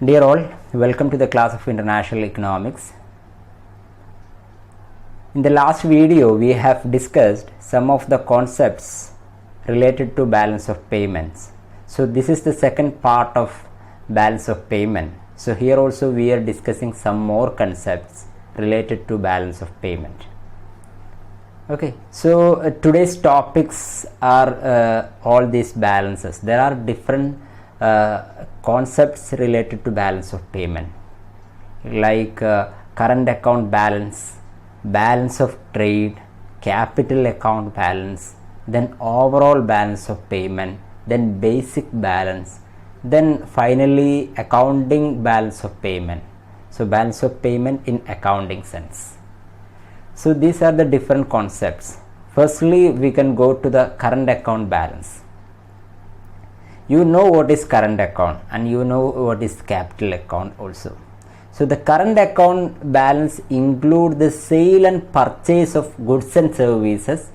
Dear all, welcome to the class of International Economics. In the last video, we have discussed some of the concepts related to balance of payments. So this is the second part of balance of payment. So here also we are discussing some more concepts related to balance of payment. Okay, so today's topics are all these balances. There are different concepts related to balance of payment, like current account balance, balance of trade, capital account balance, then overall balance of payment, then basic balance, then finally accounting balance of payment. So balance of payment in accounting sense. So these are the different concepts. Firstly, we can go to the current account balance. You know what is current account and you know what is capital account also. So the current account balance include the sale and purchase of goods and services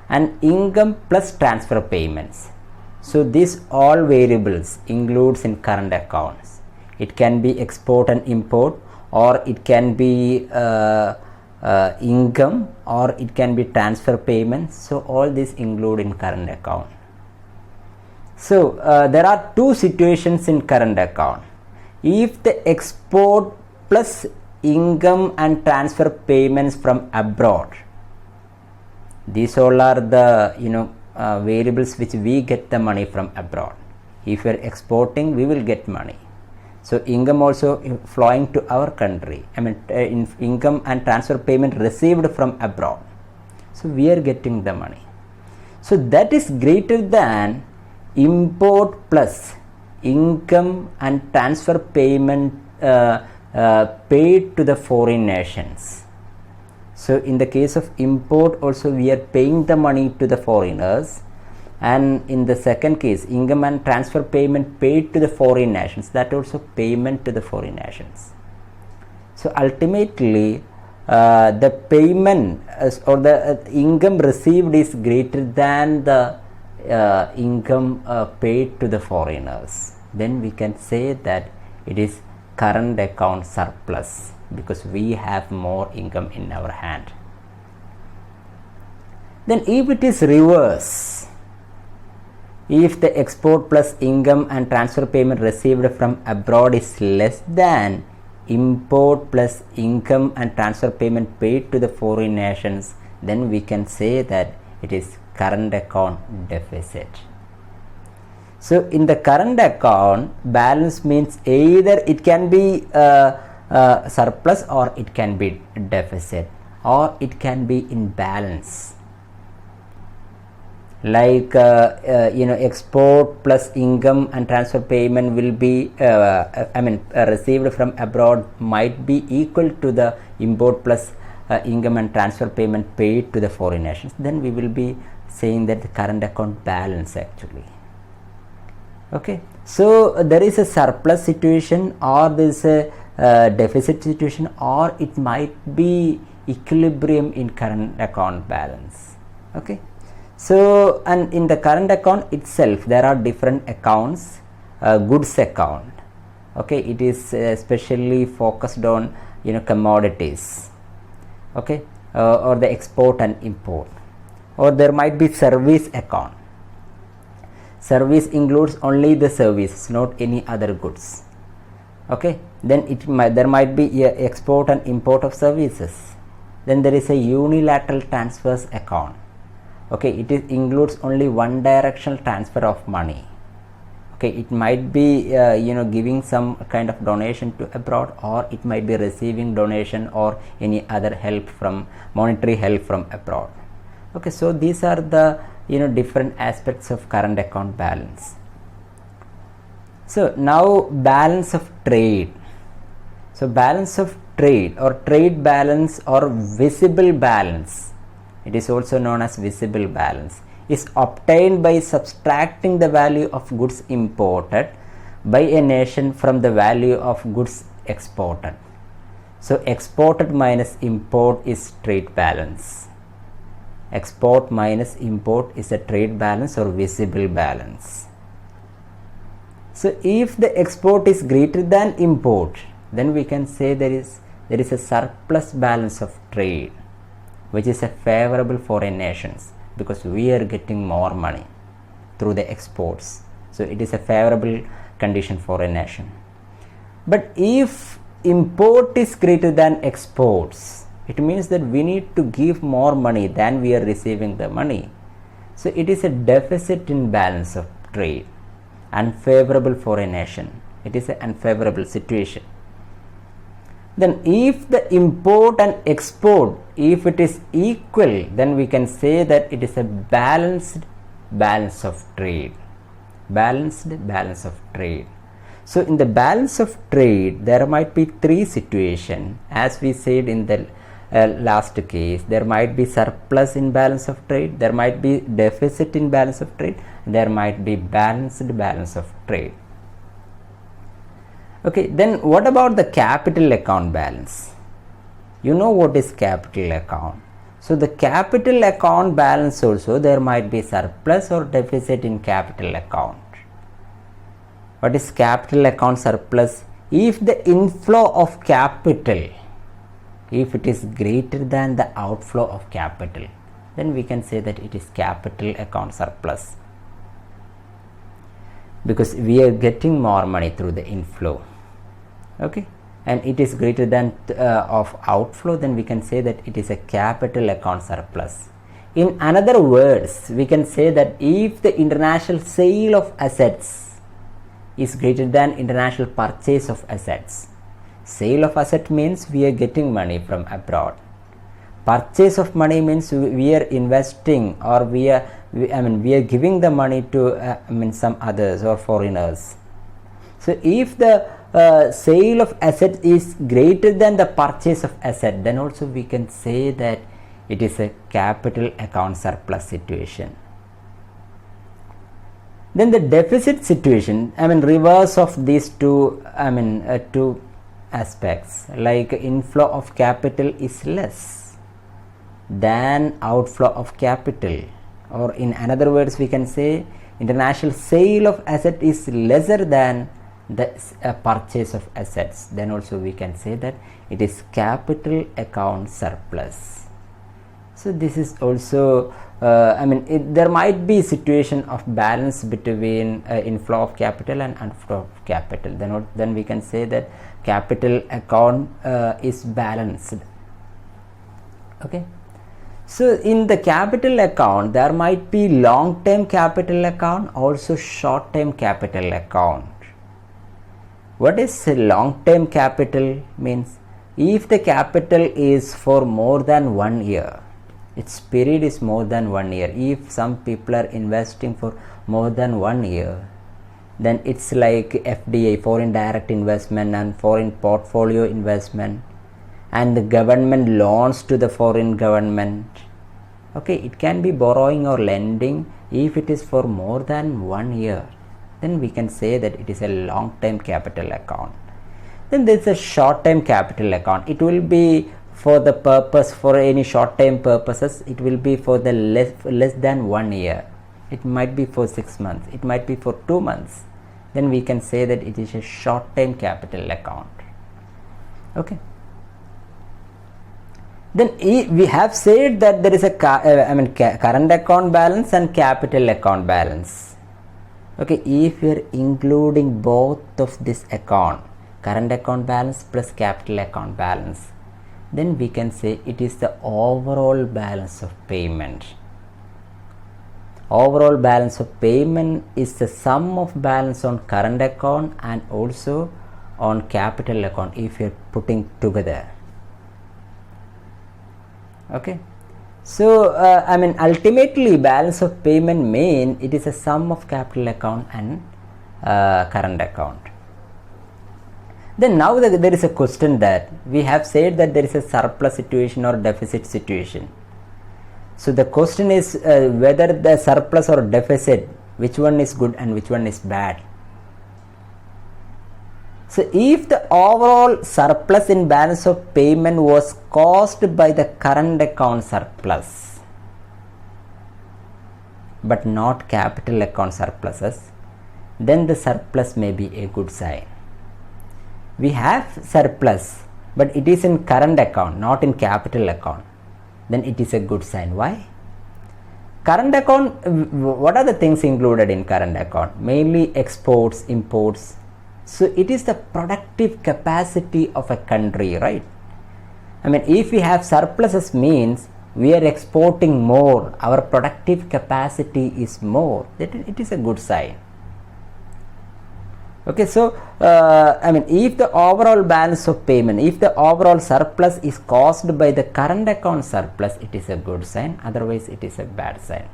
and income plus transfer payments. So these all variables includes in current accounts. It can be export and import, or it can be income, or it can be transfer payments. So all this include in current account. So there are two situations in current account. If the export plus income and transfer payments from abroad, these all are the variables which we get the money from abroad. If we are exporting, we will get money. So income also flowing to our country. In income and transfer payment received from abroad. So we are getting the money. So that is greater than import plus income and transfer payment paid to the foreign nations. So in the case of import also we are paying the money to the foreigners, and in the second case income and transfer payment paid to the foreign nations, that also payment to the foreign nations. So ultimately the payment or the income received is greater than the income paid to the foreigners. Then we can say that it is current account surplus, because we have more income in our hand. Then if it is reverse, if the export plus income and transfer payment received from abroad is less than import plus income and transfer payment paid to the foreign nations, then we can say that it is current account deficit. So in the current account, balance means either it can be surplus, or it can be deficit, or it can be in balance. Like export plus income and transfer payment will be received from abroad might be equal to the import plus income and transfer payment paid to the foreign nations. Then we will be saying that the current account balance actually. Okay, so there is a surplus situation, or there is a deficit situation, or it might be equilibrium in current account balance. Okay, so and in the current account itself there are different accounts. Goods account, okay, it is especially focused on commodities, okay, or the export and import. Or there might be service account. Service includes only the services, not any other goods. Okay, then there might be export and import of services. Then there is a unilateral transfers account. Okay, it includes only one directional transfer of money. Okay, it might be giving some kind of donation to abroad, or it might be receiving donation or any other help from monetary help from abroad. Okay, so these are the different aspects of current account balance. So now balance of trade. So balance of trade or trade balance or visible balance, it is also known as visible balance, is obtained by subtracting the value of goods imported by a nation from the value of goods exported. So exported minus import is trade balance. Export minus import is a trade balance or visible balance. So if the export is greater than import, then we can say there is a surplus balance of trade, which is a favorable foreign nations, because we are getting more money through the exports. So it is a favorable condition for a nation. But if import is greater than exports, it means that we need to give more money than we are receiving the money. So it is a deficit in balance of trade, unfavorable for a nation. It is an unfavorable situation. Then if the import and export, if it is equal, then we can say that it is a balanced balance of trade. Balanced balance of trade. So in the balance of trade, there might be three situations. As we said in the last case, there might be surplus in balance of trade, there might be deficit in balance of trade, there might be balanced balance of trade. Okay, then what about the capital account balance? You know what is capital account. So the capital account balance also, there might be surplus or deficit in capital account. What is capital account surplus? If the inflow of capital, if it is greater than the outflow of capital, then we can say that it is capital account surplus, because we are getting more money through the inflow. Okay, and it is greater than of outflow, then we can say that it is a capital account surplus. In another words, we can say that if the international sale of assets is greater than international purchase of assets. Sale of asset means we are getting money from abroad. Purchase of money means we are investing, or we are giving the money to some others or foreigners. So if the sale of asset is greater than the purchase of asset, then also we can say that it is a capital account surplus situation. Then the deficit situation, reverse of these two aspects, like inflow of capital is less than outflow of capital, or in another words we can say international sale of asset is lesser than the purchase of assets, then also we can say that it is capital account surplus. So this is also there might be situation of balance between inflow of capital and outflow of capital, then we can say that capital account is balanced. Okay, so in the capital account there might be long term capital account, also short term capital account. What is long term capital means? If the capital is for more than 1 year, its period is more than 1 year. If some people are investing for more than 1 year, then it's like FDI, foreign direct investment, and foreign portfolio investment, and the government loans to the foreign government. Okay, it can be borrowing or lending. If it is for more than 1 year, then we can say that it is a long term capital account. Then there is a short term capital account. It will be for the purpose, for any short term purposes, it will be for the less than 1 year. It might be for 6 months, it might be for 2 months. Then we can say that it is a short term capital account. Okay, then we have said that there is a current account balance and capital account balance. Okay, if you are including both of this account, current account balance plus capital account balance, then we can say it is the overall balance of payment. Overall balance of payment is the sum of balance on current account and also on capital account if you are putting together. Okay, so ultimately balance of payment mean it is a sum of capital account and current account. Then now there is a question that we have said that there is a surplus situation or deficit situation. So the question is whether the surplus or deficit, which one is good and which one is bad. So if the overall surplus in balance of payment was caused by the current account surplus but not capital account surpluses, then the surplus may be a good sign. We have surplus, but it is in current account, not in capital account, then it is a good sign. Why? Current account, what are the things included in current account? Mainly exports, imports. So it is the productive capacity of a country, right? I mean, if we have surpluses, means we are exporting more, our productive capacity is more, it is a good sign. Okay, so I mean, if the overall balance of payment, if the overall surplus is caused by the current account surplus, it is a good sign, otherwise it is a bad sign.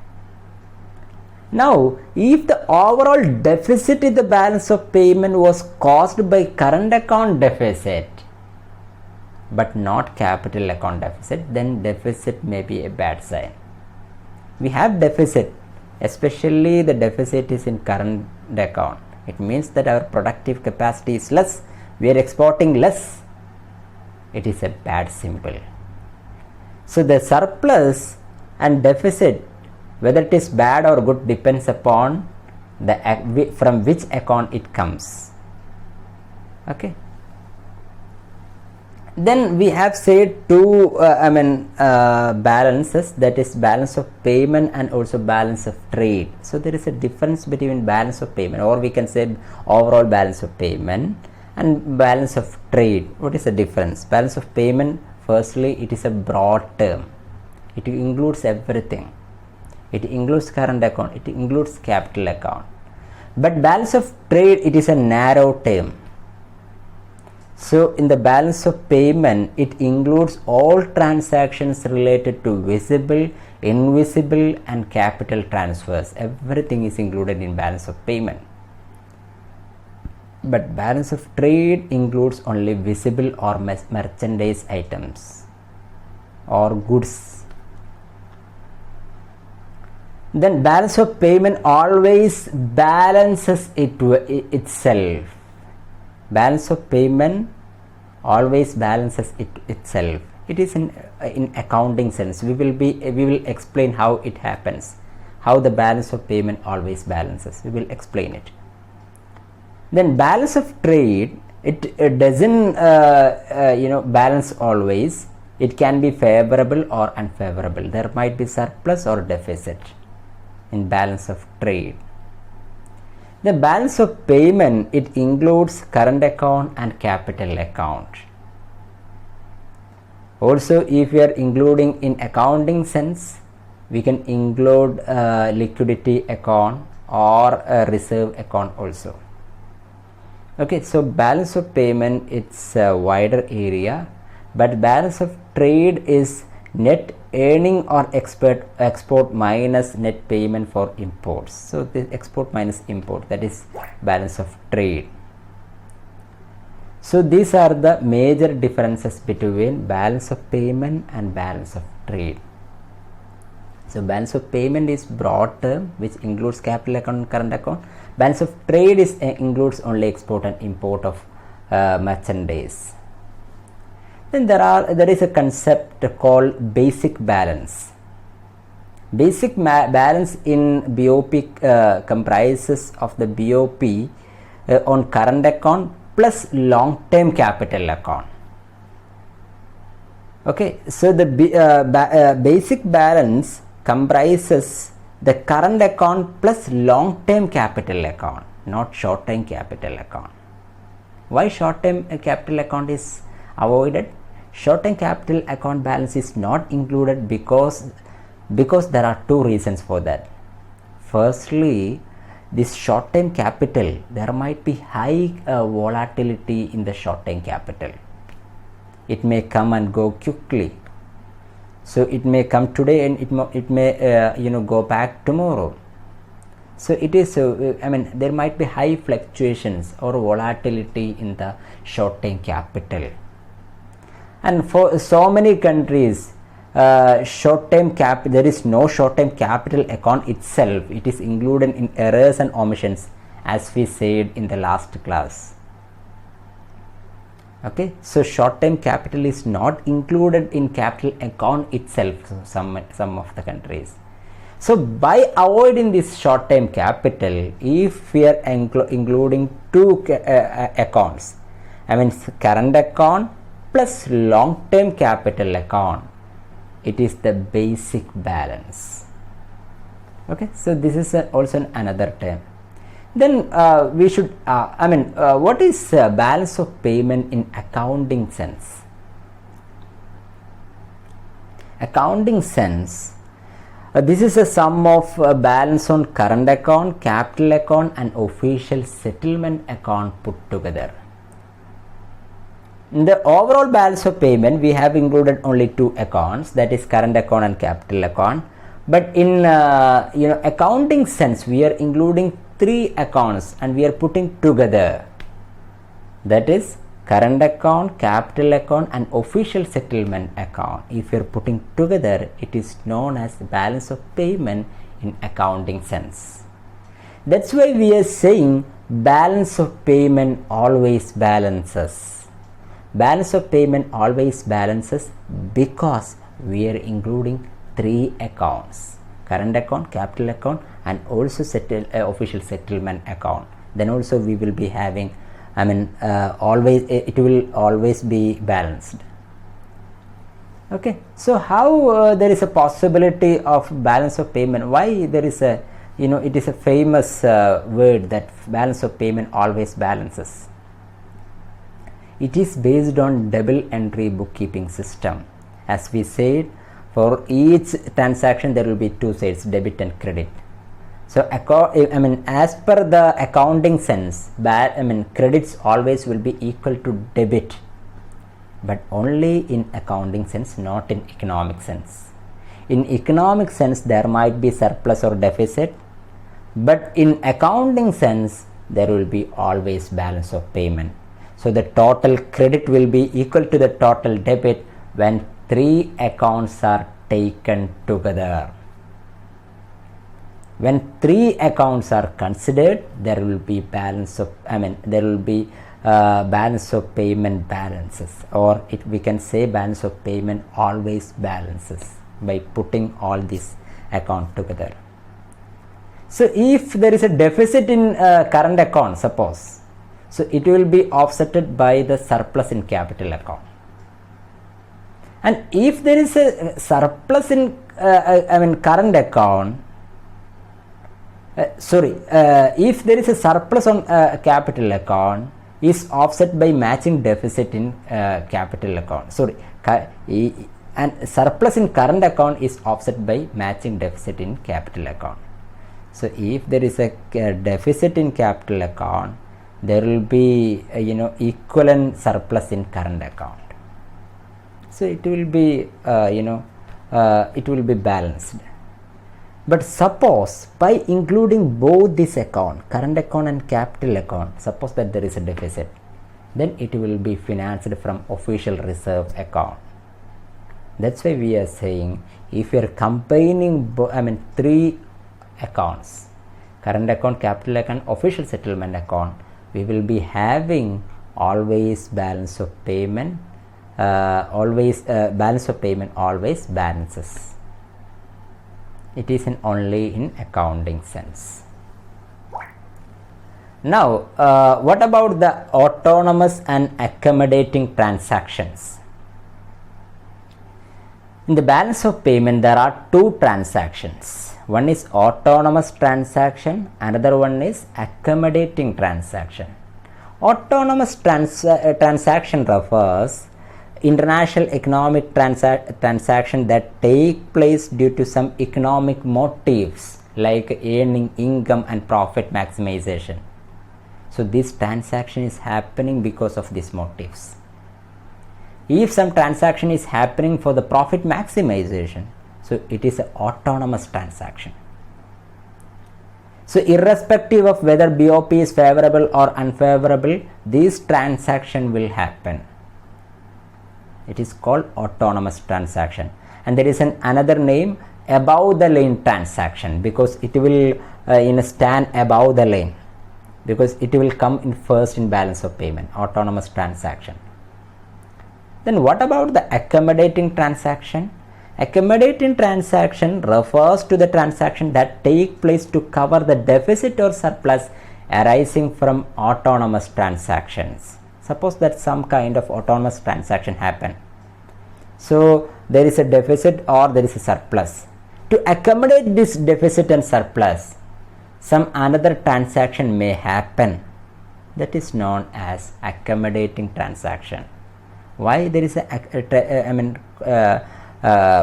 Now, if the overall deficit in the balance of payment was caused by current account deficit but not capital account deficit, then deficit may be a bad sign. We have deficit, especially the deficit is in current account. It means that our productive capacity is less, we are exporting less. It is a bad symbol. So the surplus and deficit, whether it is bad or good, depends upon the from which account it comes. Okay. Then we have said two balances, that is balance of payment and also balance of trade. So there is a difference between balance of payment, or we can say overall balance of payment, and balance of trade. What is the difference? Balance of payment, firstly, it is a broad term. It includes everything. It includes current account, it includes capital account. But balance of trade, it is a narrow term. So in the balance of payment, it includes all transactions related to visible, invisible and capital transfers. Everything is included in balance of payment. But balance of trade includes only visible or merchandise items or goods. Then balance of payment always balances itself. Balance of payment always balances itself. It is in accounting sense. We will explain how it happens, how the balance of payment always balances. We will explain it. Then balance of trade, it doesn't balance always. It can be favorable or unfavorable. There might be surplus or deficit in balance of trade. The balance of payment, it includes current account and capital account. Also, if we are including in accounting sense, we can include liquidity account or a reserve account also. Okay, so balance of payment, it's a wider area, but balance of trade is net earning or export minus net payment for imports. So the export minus import, that is balance of trade. So these are the major differences between balance of payment and balance of trade. So balance of payment is broad term which includes capital account and current account. Balance of trade is includes only export and import of merchandise. Then there is a concept called basic balance. Basic balance in BOP comprises of the BOP on current account plus long-term capital account. Okay, so the basic balance comprises the current account plus long-term capital account, not short-term capital account. Why short-term capital account is avoided? Short-term capital account balance is not included because there are two reasons for that. Firstly, this short-term capital, there might be high volatility in the short-term capital. It may come and go quickly. So it may come today and it may go back tomorrow. So it is there might be high fluctuations or volatility in the short-term capital. And for so many countries, there is no short-term capital account itself. It is included in errors and omissions, as we said in the last class. Okay, so short-term capital is not included in capital account itself, some of the countries. So by avoiding this short term capital, if we are including two accounts, I mean current account plus long term capital account, it is the basic balance. Okay, so this is also another term. Then we should what is balance of payment in accounting sense? Accounting sense, this is a sum of balance on current account, capital account and official settlement account put together. In the overall balance of payment, we have included only two accounts, that is current account and capital account. But in accounting sense, we are including three accounts and we are putting together, that is current account, capital account and official settlement account. If you are putting together, it is known as balance of payment in accounting sense. That's why we are saying balance of payment always balances. Balance of payment always balances because we are including three accounts: current account, capital account and also official settlement account. Then also we will be having, it will always be balanced. Okay, so how there is a possibility of balance of payment? Why there is a, it is a famous word that balance of payment always balances. It is based on double entry bookkeeping system. As we said, for each transaction there will be two sides, debit and credit. So as per the accounting sense, credits always will be equal to debit, but only in accounting sense, not in economic sense. In economic sense there might be surplus or deficit, but in accounting sense there will be always balance of payment. So the total credit will be equal to the total debit when three accounts are taken together. When three accounts are considered, there will be balance of, balance of payment balances, or we can say balance of payment always balances by putting all these accounts together. So if there is a deficit in current account, suppose, so it will be offsetted by the surplus in capital account. And if there is a surplus in current account, if there is a surplus on capital account, is offset by matching deficit in capital account. And surplus in current account is offset by matching deficit in capital account. So if there is a deficit in capital account, there will be equivalent surplus in current account. So it will be it will be balanced. But suppose by including both this account, current account and capital account, suppose that there is a deficit, then it will be financed from official reserve account. That's why we are saying, if you are combining three accounts, current account, capital account, official settlement account, we will be having always balance of payment, balance of payment always balances. It is only in accounting sense. Now what about the autonomous and accommodating transactions? In the balance of payment there are two transactions. One is autonomous transaction, another one is accommodating transaction. Autonomous transaction refers international economic transaction that take place due to some economic motives like earning income and profit maximization. So this transaction is happening because of these motives. If some transaction is happening for the profit maximization, so it is an autonomous transaction. So irrespective of whether BOP is favorable or unfavorable, this transaction will happen. It is called autonomous transaction. And there is another name, above the line transaction, because it will stand above the line, because it will come in first in balance of payment, autonomous transaction. Then what about the accommodating transaction? Accommodating transaction refers to the transaction that take place to cover the deficit or surplus arising from autonomous transactions. Suppose that some kind of autonomous transaction happen. So there is a deficit or there is a surplus. To accommodate this deficit and surplus, some another transaction may happen. That is known as accommodating transaction. Why there is a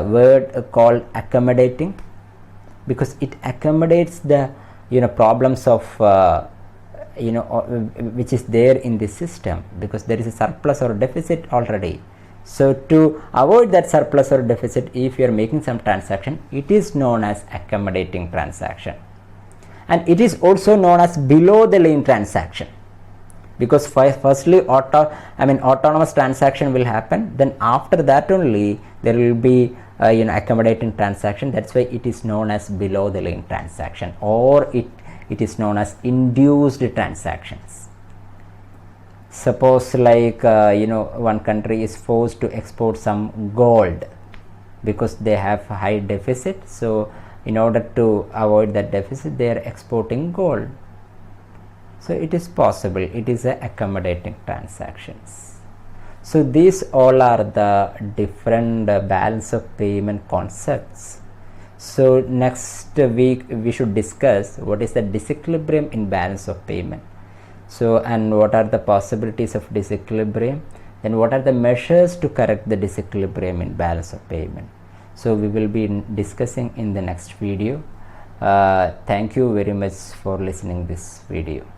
word called accommodating? Because it accommodates the problems of which is there in the system, because there is a surplus or deficit already. So to avoid that surplus or deficit, if you are making some transaction, it is known as accommodating transaction. And it is also known as below the line transaction, because firstly autonomous transaction will happen, then after that only there will be accommodating transaction. That's why it is known as below the line transaction, or it is known as induced transactions. Suppose like one country is forced to export some gold because they have high deficit, so in order to avoid that deficit they are exporting gold. So it is possible, it is a accommodating transactions. So these all are the different balance of payment concepts. So next week we should discuss what is the disequilibrium in balance of payment. So, and what are the possibilities of disequilibrium, then what are the measures to correct the disequilibrium in balance of payment. So we will be discussing in the next video. Thank you very much for listening this video.